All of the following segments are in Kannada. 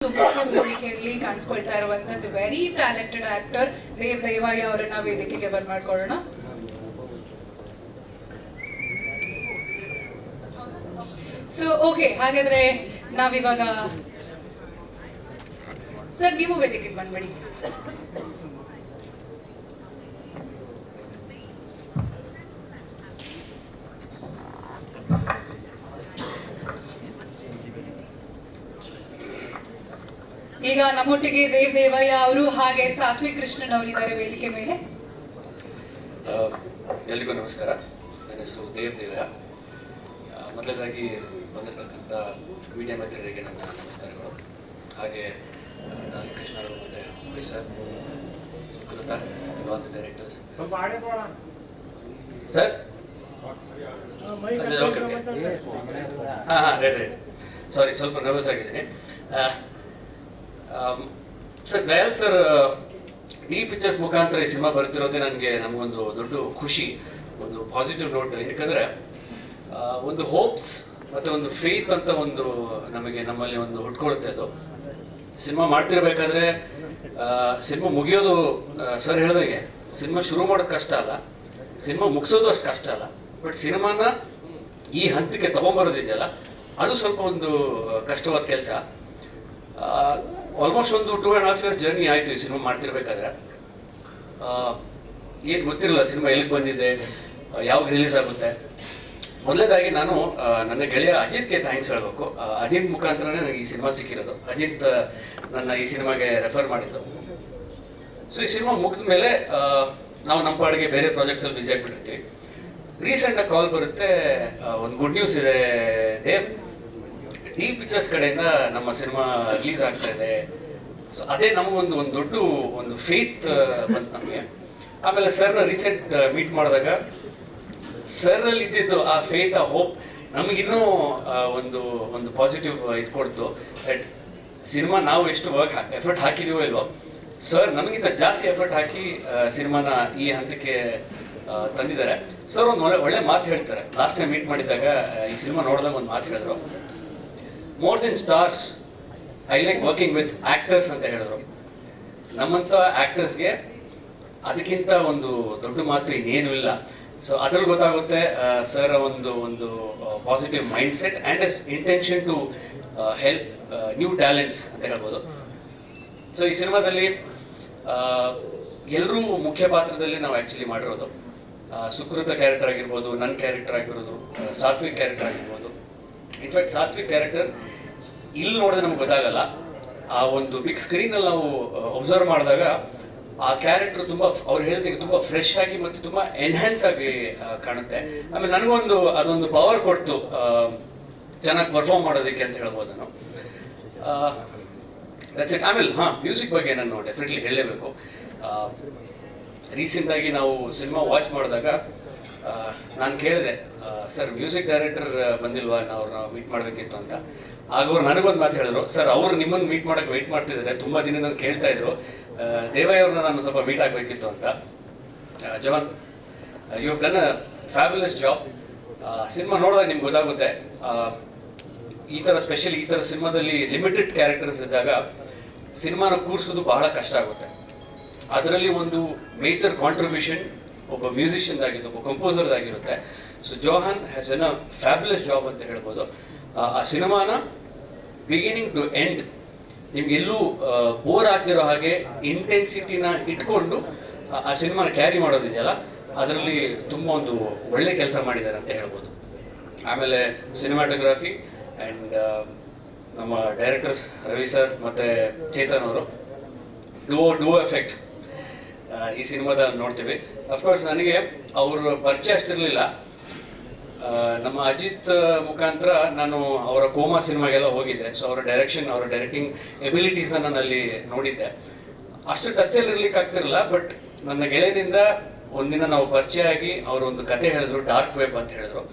ಮುಖ್ಯ ಭೂಮಿಕೆಯಲ್ಲಿ ಕಾಣಿಸ್ಕೊಳ್ತಾ ಇರುವಂತದ್ದು ವೆರಿ ಟ್ಯಾಲೆಂಟೆಡ್ ಆಕ್ಟರ್ ದೇವಯ್ಯ ಅವರನ್ನ ವೇದಿಕೆಗೆ ಬರ್ಮಾಡ್ಕೊಳ್ಳೋಣ. ಸೊ ಓಕೆ, ಹಾಗಾದ್ರೆ ನಾವಿವಾಗ ಸರ್ ನೀವು ವೇದಿಕೆಗೆ ಬಂದ್ಬಿಡಿ. ಈಗ ನಮ್ಮೊಟ್ಟಿಗೆ ದೇವಯ್ಯ ಅವರು ಹಾಗೆ ಸಾತ್ವಿಕ್ ಕೃಷ್ಣನ್ ಅವರಿದ್ದಾರೆ ವೇದಿಕೆ ಮೇಲೆ. ಎಲ್ರಿಗೂ ನಮಸ್ಕಾರ. ನನ್ನ ಹೆಸರು ದೇವಯ್ಯ. ಮೊದಲದಾಗಿ ಬಂದಿರತಕ್ಕಂಥ ಮೀಡಿಯಾ ಮಿತ್ರರಿಗೆ ನನ್ನ ನಮಸ್ಕಾರಗಳು. ಹಾಗೆ ಕೃಷ್ಣ ಅವರು ಮತ್ತು ಹುಳಿ sir, Sukrutha, all the directors. Sir okay ಹಾಂ ರೈಟ್ ಸಾರಿ, ಸ್ವಲ್ಪ ನರ್ವಸ್ ಆಗಿದ್ದೀನಿ. Sir Dayal sir D pictures ಮುಖಾಂತರ ಈ ಸಿನಿಮಾ ಬರ್ತಿರೋದೇ ನಮಗೊಂದು ದೊಡ್ಡ ಖುಷಿ, ಒಂದು ಪಾಸಿಟಿವ್ ನೋಟ್. ಯಾಕಂದರೆ ಒಂದು ಹೋಪ್ಸ್ ಮತ್ತು ಒಂದು ಫೇತ್ ಅಂತ ಒಂದು ನಮ್ಮಲ್ಲಿ ಒಂದು ಹುಟ್ಕೊಳುತ್ತೆ. ಅದು ಸಿನಿಮಾ ಮಾಡ್ತಿರ್ಬೇಕಾದ್ರೆ ಸಿನಿಮಾ ಮುಗಿಯೋದು, ಸರ್ ಹೇಳಿದಾಗೆ ಸಿನಿಮಾ ಶುರು ಮಾಡೋದು ಕಷ್ಟ ಅಲ್ಲ, ಸಿನಿಮಾ ಮುಗಿಸೋದು ಅಷ್ಟು ಕಷ್ಟ ಅಲ್ಲ. ಬಟ್ ಸಿನಿಮಾನ ಈ ಹಂತಕ್ಕೆ ತೊಗೊಂಬರೋದಿದೆಯಲ್ಲ, ಅದು ಸ್ವಲ್ಪ ಒಂದು ಕಷ್ಟವಾದ ಕೆಲಸ. ಆಲ್ಮೋಸ್ಟ್ ಒಂದು 2.5 years ಜರ್ನಿ ಆಯಿತು ಈ ಸಿನಿಮಾ ಮಾಡ್ತಿರ್ಬೇಕಾದ್ರೆ. ಏನು ಗೊತ್ತಿರಲಿಲ್ಲ ಸಿನಿಮಾ ಎಲ್ಲಿಗೆ ಬಂದಿದೆ, ಯಾವಾಗ ರಿಲೀಸ್ ಆಗುತ್ತೆ. ಮೊದಲೇದಾಗಿ ನಾನು ನನ್ನ ಗೆಳೆಯ ಅಜಿತ್ಗೆ ಥ್ಯಾಂಕ್ಸ್ ಹೇಳಬೇಕು. ಅಜಿತ್ ಮುಖಾಂತರನೇ ನನಗೆ ಈ ಸಿನಿಮಾ ಸಿಕ್ಕಿರೋದು. ಅಜಿತ್ ನನ್ನ ಈ ಸಿನಿಮಾಗೆ ರೆಫರ್ ಮಾಡಿದ್ದು. ಸೊ ಈ ಸಿನಿಮಾ ಮುಗಿದ ಮೇಲೆ ನಾವು ನಮ್ಮ ಪಾಡಿಗೆ ಬೇರೆ ಪ್ರಾಜೆಕ್ಟ್ಸಲ್ಲಿ ಬ್ಯುಸಿ ಆಗಿಬಿಟ್ಟಿರ್ತೀವಿ. ರೀಸೆಂಟಾಗಿ ಕಾಲ್ ಬರುತ್ತೆ, ಒಂದು ಗುಡ್ ನ್ಯೂಸ್ ಇದೆ ದೇವ್, ಡಿ ಪಿಕ್ಚರ್ಸ್ ಕಡೆಯಿಂದ ನಮ್ಮ ಸಿನಿಮಾ ರಿಲೀಸ್ ಆಗ್ತಾ ಇದೆ. ಸೊ ಅದೇ ನಮಗೊಂದು ದೊಡ್ಡ ಒಂದು ಫೇತ್ ಬಂತು ನಮಗೆ. ಆಮೇಲೆ ಸರ್ನ ರೀಸೆಂಟ್ ಮೀಟ್ ಮಾಡಿದಾಗ ಸರ್ನಲ್ಲಿ ಇದ್ದಿದ್ದು ಆ ಫೇತ್, ಆ ಹೋಪ್ ನಮಗಿನ್ನೂ ಒಂದು ಪಾಸಿಟಿವ್ ಇದು ಕೊಡ್ತು. ದಟ್ ಸಿನಿಮಾ ನಾವು ಎಷ್ಟು ಎಫರ್ಟ್ ಹಾಕಿದೀವೋ ಇಲ್ವೋ, ಸರ್ ನಮಗಿಂತ ಜಾಸ್ತಿ ಎಫರ್ಟ್ ಹಾಕಿ ಸಿನಿಮಾನ ಈ ಹಂತಕ್ಕೆ ತಂದಿದ್ದಾರೆ. ಸರ್ ಒಂದು ಒಳ್ಳೆ ಮಾತು ಹೇಳ್ತಾರೆ. ಲಾಸ್ಟ್ ಟೈಮ್ ಮೀಟ್ ಮಾಡಿದಾಗ ಈ ಸಿನಿಮಾ ನೋಡಿದಾಗ ಒಂದು ಮಾತು ಹೇಳಿದ್ರು, more than stars I like working with actors ಅಂತ ಹೇಳಿದ್ರು. ನಮ್ಮಂಥ ಆ್ಯಕ್ಟರ್ಸ್ಗೆ ಅದಕ್ಕಿಂತ ಒಂದು ದೊಡ್ಡ ಮಾತು ಇನ್ನೇನು ಇಲ್ಲ. ಸೊ ಅದ್ರಲ್ಲಿ ಗೊತ್ತಾಗುತ್ತೆ ಸರ್ ಒಂದು positive mind set and as intention to help new talents ಅಂತ ಹೇಳ್ಬೋದು. ಸೊ ಈ ಸಿನಿಮಾದಲ್ಲಿ ಎಲ್ಲರೂ ಮುಖ್ಯ ಪಾತ್ರದಲ್ಲಿ ನಾವು ಆ್ಯಕ್ಚುಲಿ ಮಾಡಿರೋದು. ಸುಕೃತ ಕ್ಯಾರೆಕ್ಟರ್ ಆಗಿರ್ಬೋದು, ನನ್ನ ಕ್ಯಾರೆಕ್ಟರ್ ಆಗಿರೋದು, ಸಾತ್ವಿಕ್ ಕ್ಯಾರೆಕ್ಟರ್ ಆಗಿರ್ಬೋದು. ಇನ್ಫ್ಯಾಕ್ಟ್ ಸಾತ್ವಿಕ್ ಕ್ಯಾರೆಕ್ಟರ್ ಇಲ್ಲಿ ನೋಡಿದ್ರೆ ನಮ್ಗೆ ಗೊತ್ತಾಗಲ್ಲ, ಆ ಒಂದು ಬಿಗ್ ಸ್ಕ್ರೀನಲ್ಲಿ ನಾವು ಒಬ್ಸರ್ವ್ ಮಾಡಿದಾಗ ಆ ಕ್ಯಾರೆಕ್ಟರ್ ತುಂಬ, ಅವ್ರು ಹೇಳಿದಾಗ ತುಂಬ ಫ್ರೆಶ್ ಆಗಿ ಮತ್ತು ತುಂಬ ಎನ್ಹ್ಯಾನ್ಸ್ ಆಗಿ ಕಾಣುತ್ತೆ. ಆಮೇಲೆ ಅದೊಂದು ಪವರ್ ಕೊಡ್ತು ಚೆನ್ನಾಗಿ ಪರ್ಫಾರ್ಮ್ ಮಾಡೋದಕ್ಕೆ ಅಂತ ಹೇಳ್ಬೋದು ನಾನು. That's it. ಆಮೇಲೆ ಮ್ಯೂಸಿಕ್ ಬಗ್ಗೆ ನಾನು ಡೆಫಿನೆಟ್ಲಿ ಹೇಳಲೇಬೇಕು. ರೀಸೆಂಟಾಗಿ ನಾವು ಸಿನಿಮಾ ವಾಚ್ ಮಾಡಿದಾಗ ನಾನು ಕೇಳಿದೆ, ಸರ್ ಮ್ಯೂಸಿಕ್ ಡೈರೆಕ್ಟರ್ ಬಂದಿಲ್ವಾ, ಅವ್ರನ್ನ ಮೀಟ್ ಮಾಡಬೇಕಿತ್ತು ಅಂತ. ಆಗ ಅವ್ರು ನನಗೊಂದು ಮಾತು ಹೇಳಿದ್ರು, ಸರ್ ಅವ್ರು ನಿಮ್ಮನ್ನು ಮೀಟ್ ಮಾಡೋಕ್ಕೆ ವೆಯ್ಟ್ ಮಾಡ್ತಿದ್ದಾರೆ, ತುಂಬ ದಿನದಿಂದ ಕೇಳ್ತಾ ಇದ್ರು, ದೇವಯ್ಯ ಅವ್ರನ್ನ ನಾನು ಸ್ವಲ್ಪ ಮೀಟ್ ಆಗಬೇಕಿತ್ತು ಅಂತ. ಜವಾನ್, you have done a fabulous job. Cinema ನೋಡಿದಾಗ ನಿಮ್ಗೆ ಗೊತ್ತಾಗುತ್ತೆ, ಈ ಥರ ಸಿನಿಮಾದಲ್ಲಿ ಲಿಮಿಟೆಡ್ ಕ್ಯಾರೆಕ್ಟರ್ಸ್ ಇದ್ದಾಗ ಸಿನಿಮಾನ ಕೂರಿಸೋದು ಬಹಳ ಕಷ್ಟ ಆಗುತ್ತೆ. ಅದರಲ್ಲಿ ಒಂದು ಮೇಜರ್ ಕಾಂಟ್ರಿಬ್ಯೂಷನ್ ಒಬ್ಬ ಮ್ಯೂಸಿಷಿಯನ್ದಾಗಿದ್ದು, ಒಬ್ಬ ಕಂಪೋಸರ್ದಾಗಿರುತ್ತೆ. So Johan has an a fabulous job ಅಂತ ಹೇಳ್ಬೋದು. ಆ ಸಿನಿಮಾನ ಬಿಗಿನಿಂಗ್ ಟು ಎಂಡ್ ನಿಮ್ಗೆಲ್ಲೂ ಬೋರ್ ಆಗ್ತಿರೋ ಹಾಗೆ ಇಂಟೆನ್ಸಿಟಿನ ಇಟ್ಕೊಂಡು ಆ ಸಿನಿಮಾನ ಕ್ಯಾರಿ ಮಾಡೋದಿದೆಯಲ್ಲ, ಅದರಲ್ಲಿ ತುಂಬ ಒಂದು ಒಳ್ಳೆ ಕೆಲಸ ಮಾಡಿದ್ದಾರೆ ಅಂತ ಹೇಳ್ಬೋದು. ಆಮೇಲೆ ಸಿನಿಮಾಟೋಗ್ರಫಿ ಆ್ಯಂಡ್ ನಮ್ಮ ಡೈರೆಕ್ಟರ್ಸ್ ರವಿ ಸರ್ ಮತ್ತು ಚೇತನ್ ಅವರು ಡುವೋ ಎಫೆಕ್ಟ್ ಈ ಸಿನಿಮಾದ ನೋಡ್ತೀವಿ. ಅಫ್ಕೋರ್ಸ್ ನನಗೆ ಅವ್ರ ಪರಿಚಯ ಅಷ್ಟಿರಲಿಲ್ಲ. ನಮ್ಮ ಅಜಿತ್ ಮುಖಾಂತರ ನಾನು ಅವರ ಕೋಮಾ ಸಿನಿಮಾಗೆಲ್ಲ ಹೋಗಿದ್ದೆ. ಸೊ ಅವರ ಡೈರೆಕ್ಟಿಂಗ್ ಎಬಿಲಿಟೀಸ್ನ ನಾನು ಅಲ್ಲಿ ನೋಡಿದ್ದೆ. ಅಷ್ಟು ಟಚಲ್ಲಿ ಇರ್ಲಿಕ್ಕೆ ಆಗ್ತಿರಲಿಲ್ಲ. ಬಟ್ ನನ್ನ ಗೆಳೆಯನಿಂದ ಒಂದಿನ ನಾವು ಪರಿಚಯ ಆಗಿ ಅವರು ಒಂದು ಕತೆ ಹೇಳಿದ್ರು, ಡಾರ್ಕ್ ವೆಬ್ ಅಂತ ಹೇಳಿದ್ರು.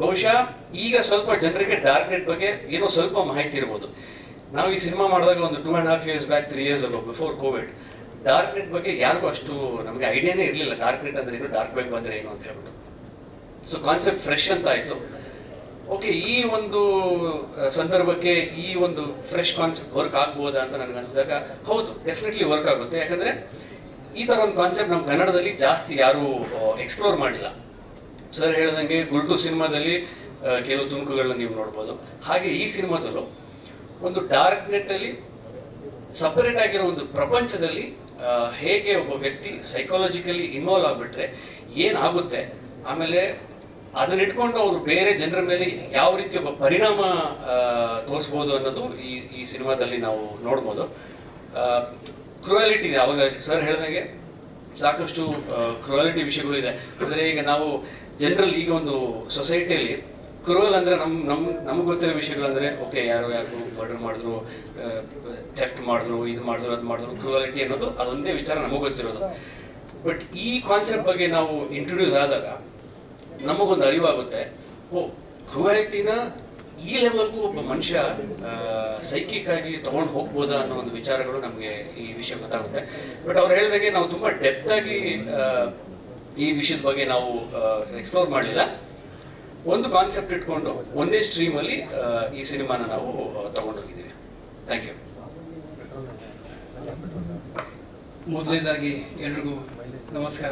ಬಹುಶಃ ಈಗ ಸ್ವಲ್ಪ ಜನರಿಗೆ ಡಾರ್ಕ್ ನೆಟ್ ಬಗ್ಗೆ ಏನೋ ಸ್ವಲ್ಪ ಮಾಹಿತಿ ಇರ್ಬೋದು. ನಾವು ಈ ಸಿನಿಮಾ ಮಾಡಿದಾಗ ಒಂದು 2.5 years back, 3 years ago, before Covid, dark net ಬಗ್ಗೆ ಯಾರಿಗೂ ಅಷ್ಟು ನಮಗೆ ಐಡಿಯಾನೇ ಇರಲಿಲ್ಲ. ಡಾರ್ಕ್ ನೆಟ್ ಅಂದರೆ ಏನು, ಡಾರ್ಕ್ ವೆಬ್ ಅಂದರೆ ಏನು ಅಂತ ಹೇಳ್ಬಿಟ್ಟು. ಸೊ ಕಾನ್ಸೆಪ್ಟ್ ಫ್ರೆಶ್ ಅಂತ ಆಯಿತು. ಓಕೆ ಈ ಒಂದು ಸಂದರ್ಭಕ್ಕೆ ಈ ಒಂದು ಫ್ರೆಶ್ ಕಾನ್ಸೆಪ್ಟ್ ವರ್ಕ್ ಆಗ್ಬೋದಾ ಅಂತ ನನಗೆ ಅನಿಸಿದಾಗ ಹೌದು, ಡೆಫಿನೆಟ್ಲಿ ವರ್ಕ್ ಆಗುತ್ತೆ. ಯಾಕಂದರೆ ಈ ಥರ ಒಂದು ಕಾನ್ಸೆಪ್ಟ್ ನಮ್ಮ ಕನ್ನಡದಲ್ಲಿ ಜಾಸ್ತಿ ಯಾರೂ ಎಕ್ಸ್ಪ್ಲೋರ್ ಮಾಡಿಲ್ಲ. ಸರ್ ಹೇಳ್ದಂಗೆ ಗುಲ್ಟು ಸಿನಿಮಾದಲ್ಲಿ ಕೆಲವು ತುಣುಕುಗಳನ್ನ ನೀವು ನೋಡ್ಬೋದು. ಹಾಗೆ ಈ ಸಿನಿಮಾದಲ್ಲೂ ಒಂದು ಡಾರ್ಕ್ ನೆಟ್ಟಲ್ಲಿ ಸಪರೇಟ್ ಆಗಿರೋ ಒಂದು ಪ್ರಪಂಚದಲ್ಲಿ ಹೇಗೆ ಒಬ್ಬ ವ್ಯಕ್ತಿ ಸೈಕಾಲಜಿಕಲಿ ಇನ್ವಾಲ್ವ್ ಆಗಿಬಿಟ್ರೆ ಏನಾಗುತ್ತೆ, ಆಮೇಲೆ ಅದನ್ನಿಟ್ಕೊಂಡು ಅವರು ಬೇರೆ ಜನರ ಮೇಲೆ ಯಾವ ರೀತಿ ಒಬ್ಬ ಪರಿಣಾಮ ತೋರಿಸ್ಬೋದು ಅನ್ನೋದು ಈ ಸಿನಿಮಾದಲ್ಲಿ ನಾವು ನೋಡ್ಬೋದು. ಕ್ರುಯಾಲಿಟಿ ಇದೆ. ಅವಾಗ ಸರ್ ಹೇಳ್ದಂಗೆ ಸಾಕಷ್ಟು ಕ್ರುಯಾಲಿಟಿ ವಿಷಯಗಳು ಇದೆ. ಅಂದರೆ ಈಗ ನಾವು ಜನರಲ್ ಈಗ ಒಂದು ಸೊಸೈಟಿಯಲ್ಲಿ ಕ್ರೂಯಲ್ ಅಂದರೆ ನಮಗೆ ಗೊತ್ತಿರೋ ವಿಷಯಗಳಂದರೆ ಓಕೆ ಯಾರು ಮರ್ಡರ್ ಮಾಡಿದ್ರು, ಥೆಫ್ಟ್ ಮಾಡಿದ್ರು, ಇದು ಮಾಡಿದ್ರು, ಅದು ಮಾಡಿದ್ರು, ಕ್ರೂಯಾಲಿಟಿ ಅನ್ನೋದು ಅದೊಂದೇ ವಿಚಾರ ನಮಗೆ ಗೊತ್ತಿರೋದು. ಬಟ್ ಈ ಕಾನ್ಸೆಪ್ಟ್ ಬಗ್ಗೆ ನಾವು ಇಂಟ್ರೊಡ್ಯೂಸ್ ಆದಾಗ ನಮಗೊಂದು ಅರಿವಾಗುತ್ತೆ, ಕ್ರೂಯಾಲಿಟಿನ ಈ ಲೆವೆಲ್ಗೂ ಒಬ್ಬ ಮನುಷ್ಯ ಸೈಕಿಕ್ ಆಗಿ ತೊಗೊಂಡು ಹೋಗ್ಬೋದಾ ಅನ್ನೋ ಒಂದು ವಿಚಾರಗಳು ನಮಗೆ ಈ ವಿಷಯ ಗೊತ್ತಾಗುತ್ತೆ. ಬಟ್ ಅವ್ರು ಹೇಳಿದಾಗೆ ನಾವು ತುಂಬ ಡೆಪ್ತ್ ಆಗಿ ಈ ವಿಷಯದ ಬಗ್ಗೆ ನಾವು ಎಕ್ಸ್ಪ್ಲೋರ್ ಮಾಡಲಿಲ್ಲ. ಒಂದು ಕಾನ್ಸೆಪ್ಟ್ ಇಟ್ಕೊಂಡು ಒಂದೇ ಸ್ಟ್ರೀಮಲ್ಲಿ ಈ ಸಿನಿಮಾನ ನಾವು ತಗೊಂಡೋಗಿದ್ದೀವಿ. Thank you. ಮೊದಲನೇದಾಗಿ ಎಲ್ರಿಗೂ ನಮಸ್ಕಾರ.